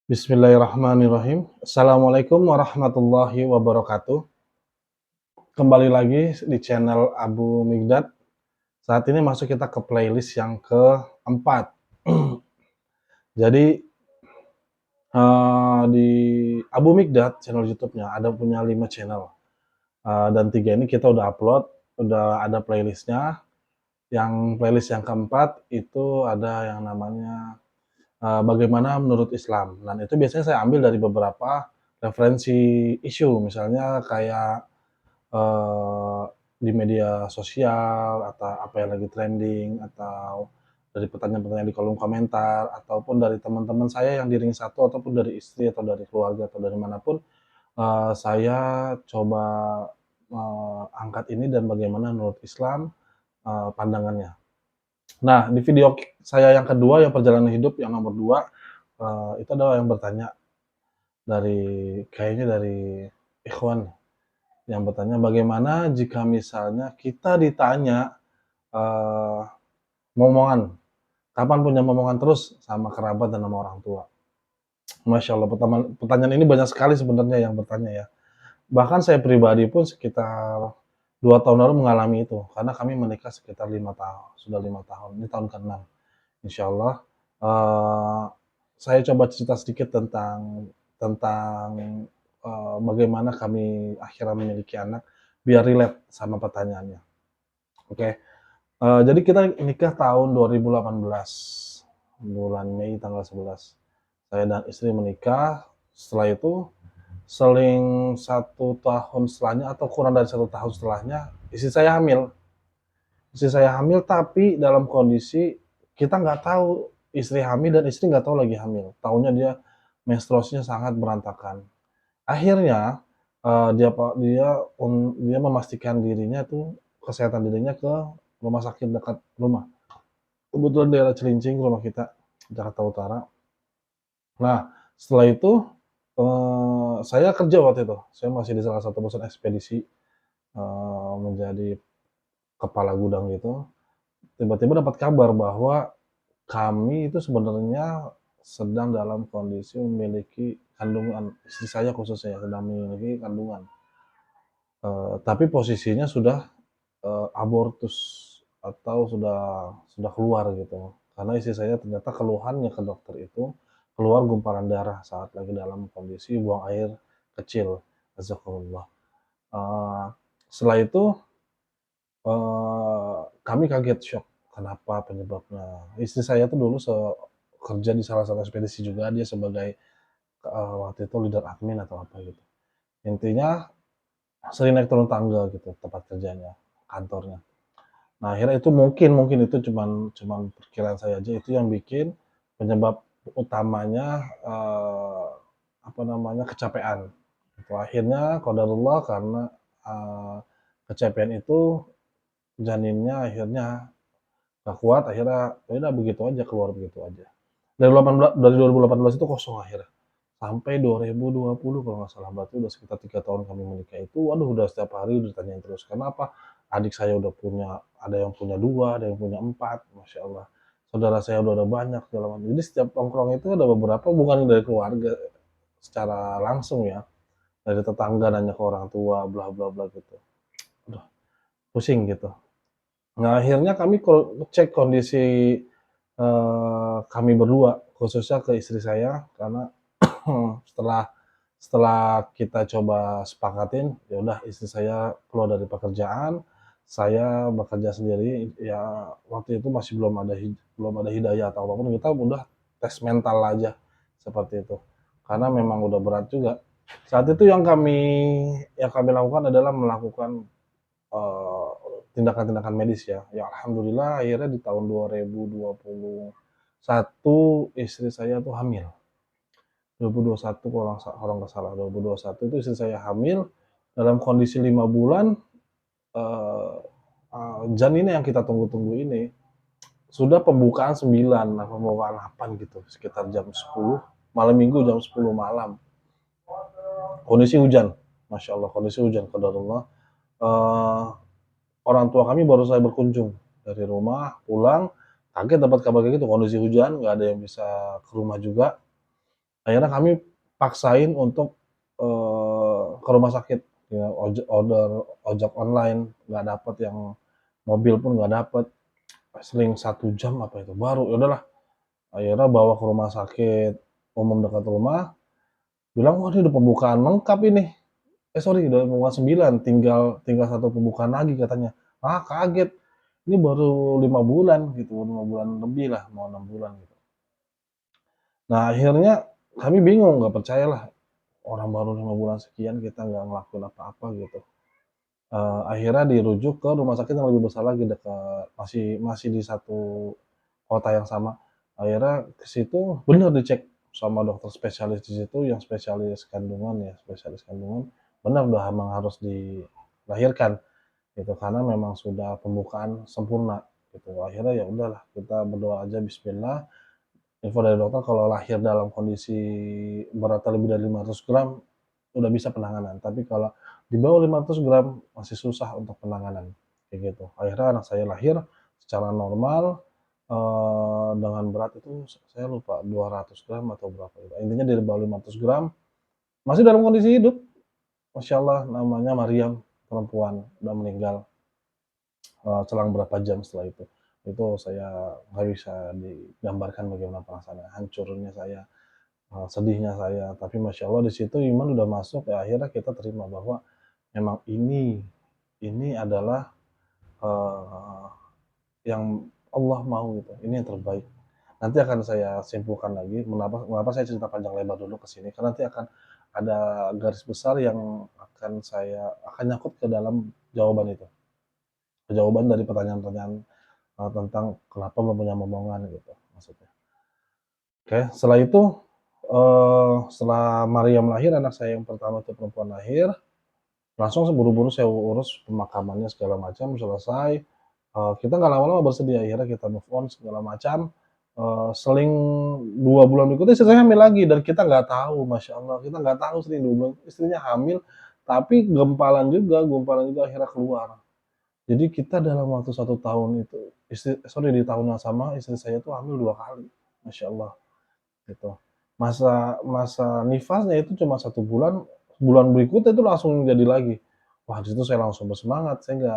Bismillahirrahmanirrahim. Assalamualaikum warahmatullahi wabarakatuh. Kembali lagi di channel Abu Migdad. Saat ini masuk kita ke playlist yang keempat. Jadi di Abu Migdad channel YouTube-nya ada punya 5 channel. Dan 3 ini kita udah upload, udah ada playlistnya. Yang playlist yang keempat itu ada yang namanya bagaimana menurut Islam. Dan itu biasanya saya ambil dari beberapa referensi isu, misalnya kayak Eee, di media sosial atau apa yang lagi trending, atau dari pertanyaan-pertanyaan di kolom komentar, ataupun dari teman-teman saya yang di ring 1 ataupun dari istri atau dari keluarga atau dari manapun, saya coba, angkat ini dan bagaimana menurut Islam, pandangannya. Nah, di video saya yang kedua, yang perjalanan hidup yang nomor 2, itu adalah yang bertanya dari kayaknya dari ikhwan. Yang bertanya, bagaimana jika misalnya kita ditanya, eee, momongan, kapan punya momongan terus sama kerabat dan sama orang tua? Masya Allah, pertanyaan ini banyak sekali sebenarnya yang bertanya ya. Bahkan saya pribadi pun sekitar 2 tahun lalu mengalami itu, karena kami menikah sekitar 5 tahun, sudah 5 tahun, ini tahun ke-6 insyaallah. Eee, saya coba cerita sedikit tentang, bagaimana kami akhirnya memiliki anak, biar relate sama pertanyaannya, oke? Jadi kita nikah tahun 2018, bulan Mei tanggal 11. Saya dan istri menikah, setelah itu seling 1 tahun setelahnya atau kurang dari 1 tahun setelahnya, istri saya hamil. Istri saya hamil, tapi dalam kondisi kita nggak tahu istri hamil dan istri nggak tahu lagi hamil. Taunya dia menstruasinya sangat berantakan. Akhirnya, dia memastikan dirinya tuh, kesehatan dirinya ke rumah sakit dekat rumah. Kebetulan daerah Cilincing rumah kita, Jakarta Utara. Nah, setelah itu, saya kerja waktu itu, saya masih di salah satu perusahaan ekspedisi, menjadi kepala gudang gitu. Tiba-tiba dapat kabar bahwa kami itu sebenarnya sedang dalam kondisi memiliki kandungan, istri saya khususnya ya, sedang memiliki kandungan. Tapi posisinya sudah, abortus atau sudah keluar gitu. Karena istri saya ternyata keluhannya ke dokter itu, keluar gumparan darah saat lagi dalam kondisi buang air kecil, azakumullah. Eee, Setelah itu, kami kaget, syok, kenapa penyebabnya. Istri saya tuh dulu kerja di salah satu ekspedisi juga, dia sebagai, waktu itu leader admin atau apa gitu. Intinya sering naik turun tangga gitu tempat kerjanya, kantornya. Nah, akhirnya itu mungkin mungkin itu cuman cuman perkiraan saya aja, itu yang bikin penyebab utamanya, apa namanya, kecapean. Itu akhirnya qadarullah karena, eee, kecapean itu janinnya akhirnya nggak kuat, akhirnya ya udah begitu aja, keluar begitu aja. Dari 2018 itu kosong akhirnya, sampai 2020 kalau nggak salah, berarti udah sekitar 3 tahun kami menikah itu, waduh udah setiap hari udah ditanyain terus. Kenapa? Adik saya udah punya, ada yang punya 2, ada yang punya 4, masya Allah. Saudara saya udah ada banyak, segala macam. Jadi setiap nongkrong itu ada beberapa, bukan dari keluarga secara langsung ya, dari tetangga nanya ke orang tua, bla bla bla gitu. Aduh, pusing gitu. Nah, akhirnya kami cek kondisi, kami berdua, khususnya ke istri saya, karena setelah setelah kita coba sepakatin, ya udah istri saya keluar dari pekerjaan, saya bekerja sendiri, ya waktu itu masih belum ada hidayah atau apapun, kita udah tes mental aja, seperti itu. Karena memang udah berat juga. Saat itu yang kami lakukan adalah melakukan, eee, tindakan-tindakan medis ya. Ya alhamdulillah akhirnya di tahun 2021 istri saya tuh hamil. 2021 kalau nggak salah, 2021 itu istri saya hamil dalam kondisi 5 bulan, eee janinnya yang kita tunggu-tunggu ini sudah pembukaan 9, nah pembukaan 8 gitu, sekitar jam 10 malam Minggu, jam 10 malam. Kondisi hujan, masya Allah, kondisi hujan, qadarullah. Eee, Orang tua kami baru saja berkunjung dari rumah, pulang, kaget dapat kabar kayak gitu, kondisi hujan, nggak ada yang bisa ke rumah juga. Akhirnya kami paksain untuk, ke rumah sakit, ya ojek online, nggak dapet, yang mobil pun nggak dapet, seling 1 jam apa itu, baru ya udahlah, akhirnya bawa ke rumah sakit umum dekat rumah, bilang, "Wah, ini udah pembukaan lengkap ini." Sorry, udah pembukaan 9, tinggal tinggal 1 pembukaan lagi katanya. Ah, kaget, ini baru 5 bulan gitu, 5 bulan lebih lah, mau 6 bulan gitu. Nah, akhirnya kami bingung, nggak percayalah, orang baru 5 bulan sekian kita nggak ngelakuin apa-apa gitu. Akhirnya dirujuk ke rumah sakit yang lebih besar lagi, dekat, masih masih di satu kota yang sama. Akhirnya ke situ bener dicek sama dokter spesialis di situ, yang spesialis kandungan ya, spesialis kandungan, bener udah emang harus dilahirkan gitu, karena memang sudah pembukaan sempurna gitu. Akhirnya ya udahlah, kita berdoa aja bismillah, info dari dokter kalau lahir dalam kondisi beratnya lebih dari 500 gram udah bisa penanganan, tapi kalau di bawah 500 gram masih susah untuk penanganan, kayak gitu. Akhirnya anak saya lahir secara normal, dengan berat itu saya lupa 200 gram atau berapa gitu, intinya di bawah 500 gram, masih dalam kondisi hidup, masya Allah, namanya Maryam, perempuan, udah meninggal, selang berapa jam setelah itu. Itu saya nggak bisa digambarkan bagaimana perasaan hancurnya saya, sedihnya saya, tapi masya Allah di situ iman udah masuk, ya akhirnya kita terima bahwa memang ini adalah, eee, yang Allah mau gitu, ini yang terbaik. Nanti akan saya simpulkan lagi mengapa mengapa saya cerita panjang lebar dulu ke sini, karena nanti akan ada garis besar yang akan nyangkut ke dalam jawaban itu, jawaban dari pertanyaan-pertanyaan, tentang kenapa belum punya momongan gitu maksudnya. Oke, setelah itu, setelah Maryam lahir, anak saya yang pertama itu perempuan lahir, langsung buru-buru saya urus pemakamannya segala macam, selesai, kita nggak lama-lama bersedih, akhirnya kita move on segala macam, seling 2 bulan berikutnya istri saya hamil lagi dan kita nggak tahu, masya Allah, kita nggak tahu seling 2 bulan istrinya hamil, tapi gumpalan juga akhirnya keluar. Jadi kita dalam waktu 1 tahun itu, di tahun yang sama istri saya tuh hamil 2 kali, masya Allah, gitu. Masa masa nifasnya itu cuma 1 bulan, bulan berikutnya itu langsung jadi lagi. Wah, di situ saya langsung bersemangat, saya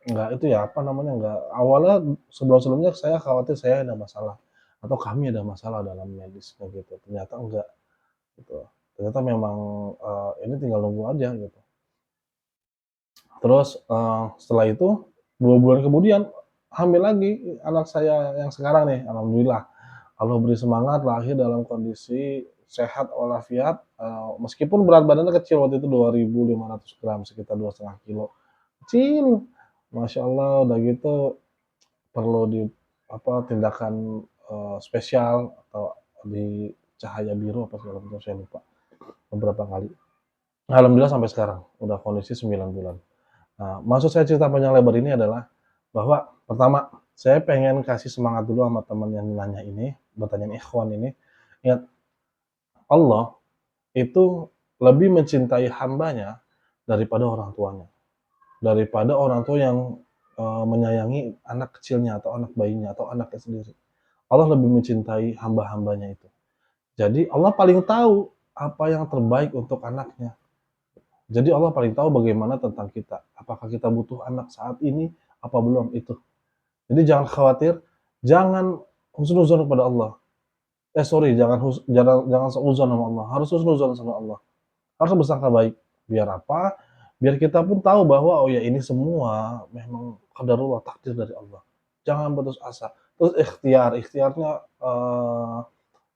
nggak itu ya, apa namanya, nggak, awalnya sebelum-sebelumnya saya khawatir saya ada masalah, atau kami ada masalah dalam medis kayak gitu, ternyata enggak, gitu. Ternyata memang, ini tinggal nunggu aja gitu. Terus, setelah itu 2 bulan kemudian hamil lagi anak saya yang sekarang nih, alhamdulillah. Allah beri semangat, lahir dalam kondisi sehat walafiat, meskipun berat badannya kecil waktu itu 2.500 gram, sekitar 2,5 kilo, kecil, masya Allah. Udah gitu perlu tindakan, spesial atau di cahaya biru apa segala macam, saya lupa, beberapa kali. Alhamdulillah sampai sekarang, udah kondisi 9 bulan. Nah, maksud saya cerita panjang lebar ini adalah bahwa pertama, saya pengen kasih semangat dulu sama teman yang nanya ini, pertanyaan ikhwan ini, ingat, Allah itu lebih mencintai hambanya daripada orang tuanya, daripada orang tua yang, menyayangi anak kecilnya atau anak bayinya atau anaknya sendiri. Allah lebih mencintai hamba-hambanya itu. Jadi Allah paling tahu apa yang terbaik untuk anaknya. Jadi Allah paling tahu bagaimana tentang kita. Apakah kita butuh anak saat ini, apa belum, itu. Jadi jangan khawatir, jangan husnuzon kepada Allah. Sorry, jangan suudzon sama Allah, harus husnuzon sama Allah. Harus bersangka baik. Biar apa? Biar kita pun tahu bahwa, oh ya, ini semua memang qadarullah, takdir dari Allah. Jangan putus asa. Terus ikhtiarnya,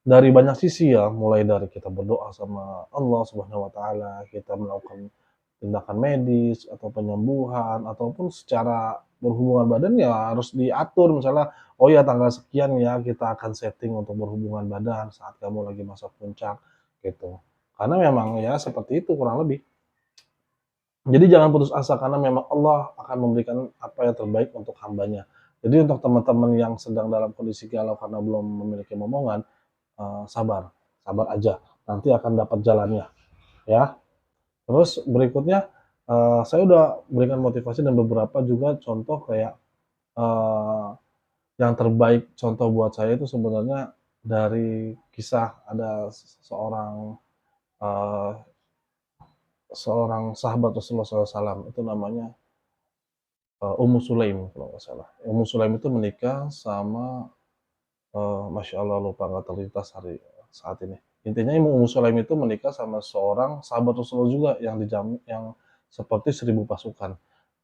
dari banyak sisi ya, mulai dari kita berdoa sama Allah Subhanahu wa taala, kita melakukan tindakan medis atau penyembuhan, ataupun secara berhubungan badan ya harus diatur, misalnya, oh ya tanggal sekian ya kita akan setting untuk berhubungan badan saat kamu lagi masa puncak, gitu. Karena memang ya seperti itu kurang lebih. Jadi jangan putus asa karena memang Allah akan memberikan apa yang terbaik untuk hambanya. Jadi untuk teman-teman yang sedang dalam kondisi galau karena belum memiliki momongan, sabar, sabar aja, nanti akan dapat jalannya, ya. Terus berikutnya, saya udah berikan motivasi dan beberapa juga contoh kayak, eee, yang terbaik contoh buat saya itu sebenarnya dari kisah ada seorang, eee, seorang sahabat Rasulullah SAW itu namanya, Ummu Sulaim kalau nggak salah. Ummu Sulaim itu menikah sama, masya Allah lupa nggak terlintas saat ini. Intinya Ummu Sulaim itu menikah sama seorang sahabat Rasulullah juga yang seperti 1.000 pasukan.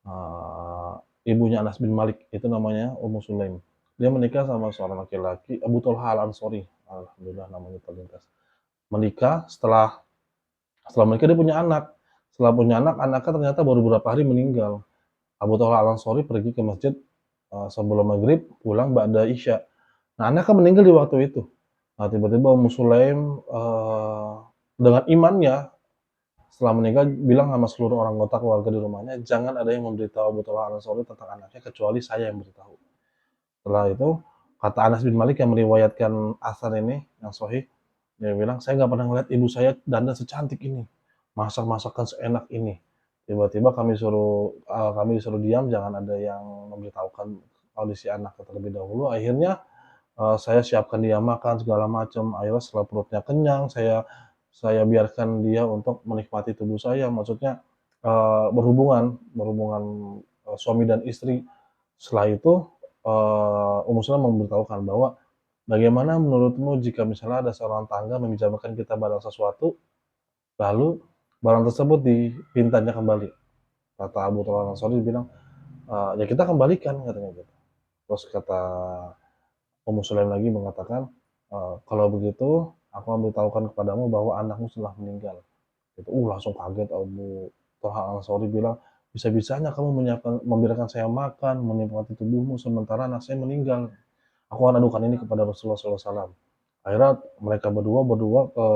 Eee, Ibunya Anas bin Malik, itu namanya Ummu Sulaim. Dia menikah sama seorang laki-laki, Abu Thalhah Al-Ansori, alhamdulillah namanya terlintas. Menikah, setelah menikah dia punya anak. Setelah punya anak, anaknya ternyata baru beberapa hari meninggal. Abu Thalhah Al-Ansori pergi ke masjid, sebelum maghrib, pulang ba'da isya. Nah, anaknya meninggal di waktu itu. Nah, tiba-tiba Ummu Sulaim, dengan imannya setelah meninggal bilang sama seluruh orang anggota keluarga di rumahnya, "Jangan ada yang memberitahu Abu Talha Al-Ansori tentang anaknya kecuali saya yang beritahu." Setelah itu, kata Anas bin Malik yang meriwayatkan asar ini yang sahih, dia bilang, "Saya nggak pernah ngeliat ibu saya dandan secantik ini, masak masakan seenak ini. Tiba-tiba kami disuruh diam, jangan ada yang memberitahukan kondisi anaknya terlebih dahulu. Akhirnya saya siapkan dia makan segala macam, akhirnya setelah perutnya kenyang, saya biarkan dia untuk menikmati tubuh saya, maksudnya, berhubungan, suami dan istri. Setelah itu, Ummu Salamah memberitahukan bahwa, "Bagaimana menurutmu jika misalnya ada seorang tangga meminjamkan kita barang sesuatu, lalu barang tersebut dipintanya kembali?" Kata Abu Thawr Al-Ansari bilang, "Ya kita kembalikan," katanya gitu. Terus kata Ummu Sulaim lagi mengatakan, "Kalau begitu, aku memberitahukan kepadamu bahwa anakmu telah meninggal." Gitu. Langsung kaget Abu Thalha Al-Ansori bilang, "Bisa-bisanya kamu membiarkan saya makan, menikmati tubuhmu sementara anak saya meninggal. Aku akan adukan ini kepada Rasulullah SAW." Akhirnya mereka berdua berdua ke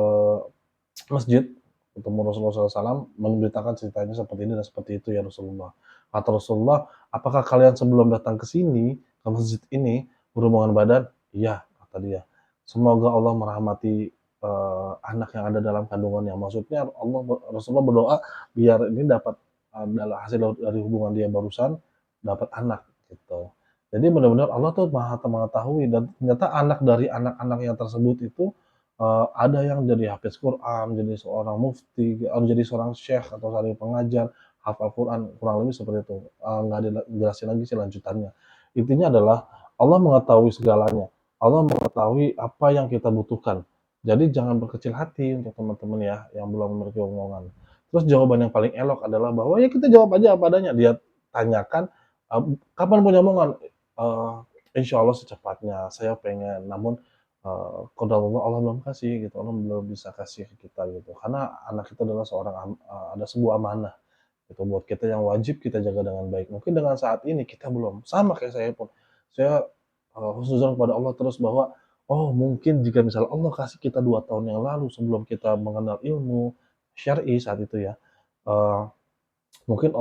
masjid, ketemu Rasulullah SAW, memberitakan ceritanya seperti ini dan seperti itu ya Rasulullah. Kata Rasulullah, "Apakah kalian sebelum datang ke sini, ke masjid ini, berhubungan badan?" "Iya," kata dia. "Semoga Allah merahmati, anak yang ada dalam kandungannya." Maksudnya Rasulullah berdoa biar ini dapat, adalah hasil dari hubungan dia barusan, dapat anak, gitu. Jadi benar-benar Allah tuh Maha mengetahui dan ternyata anak dari anak-anak yang tersebut itu, ada yang jadi hafiz Quran, jadi seorang mufti, jadi seorang syekh atau seorang pengajar, hafal Quran, kurang lebih seperti itu. Nggak dijelasin lagi sih lanjutannya. Intinya adalah Allah mengetahui segalanya. Allah mengetahui apa yang kita butuhkan. Jadi jangan berkecil hati untuk teman-teman ya yang belum memiliki omongan. Terus jawaban yang paling elok adalah bahwa ya kita jawab aja apa adanya. Dia tanyakan, "Kapan punya omongan?" Eee, "Insya Allah secepatnya, saya pengen, namun qadarullah Allah belum kasih gitu, Allah belum bisa kasih ke kita gitu. Karena anak itu adalah ada sebuah amanah gitu buat kita yang wajib kita jaga dengan baik. Mungkin dengan saat ini kita belum, sama kayak saya pun. Saya, husnuzon kepada Allah terus bahwa, oh mungkin jika misalnya Allah kasih kita 2 tahun yang lalu sebelum kita mengenal ilmu syar'i saat itu ya, eee, mungkin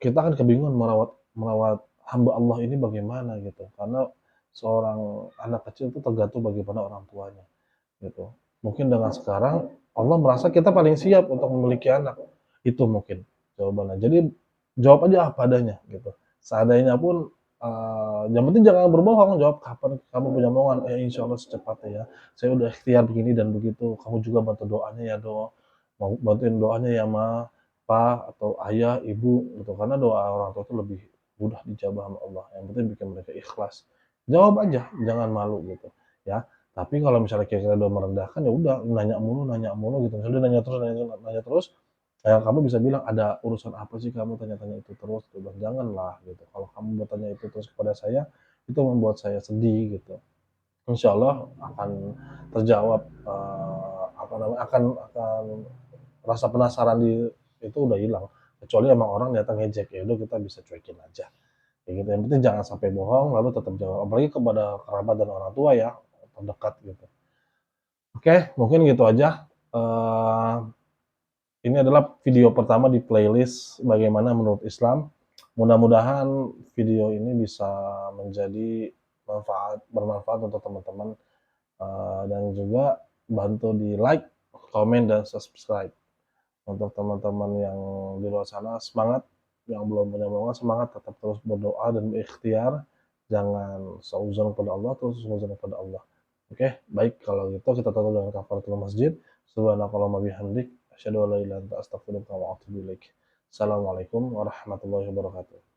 kita akan kebingungan merawat merawat hamba Allah ini bagaimana gitu. Karena seorang anak kecil itu tergantung bagaimana orang tuanya, gitu. Mungkin dengan sekarang Allah merasa kita paling siap untuk memiliki anak, itu mungkin jawabannya. Jadi jawab aja apa adanya gitu. Seandainya pun, yang penting jangan berbohong, jawab, "Kapan kamu punya omongan?" Insya Allah secepatnya ya. Saya udah ikhtiar begini dan begitu, kamu juga bantu doanya ya, mau bantuin doanya ya, Ma, Pa, atau ayah, ibu gitu." Karena doa orang tua itu lebih mudah dijabah sama Allah, yang penting bikin mereka ikhlas. Jawab aja, jangan malu gitu ya. Tapi kalau misalnya kira-kira udah merendahkan, ya udah nanya mulu gitu. Misalnya dia nanya terus, kamu bisa bilang, "Ada urusan apa sih kamu tanya-tanya itu terus?" Dia bilang, "Janganlah," gitu. "Kalau kamu bertanya itu terus kepada saya, itu membuat saya sedih," gitu. Insya Allah akan terjawab, apa namanya, akan rasa penasaran itu udah hilang. Kecuali emang orang niatnya ngejek, ya udah kita bisa cuekin aja, kayak gitu. Yang penting jangan sampai bohong, lalu tetap jawab. Apalagi kepada kerabat dan orang tua ya, terdekat gitu. Oke, mungkin gitu aja. Eee, ini adalah video pertama di playlist Bagaimana Menurut Islam. Mudah-mudahan video ini bisa menjadi bermanfaat untuk teman-teman, dan juga bantu di-like, komen, dan subscribe. Untuk teman-teman yang di luar sana semangat, yang belum punya omongan semangat, tetap terus berdoa dan berikhtiar, jangan suudzon kepada Allah, terus suudzon kepada Allah. Oke, baik kalau gitu kita tutup dengan kafaratul masjid. Subhanakallahumma bihamdik, asyhadu an la ilaha illa anta astaghfiruka wa atubu ilaik. Assalamualaikum warahmatullahi wabarakatuh.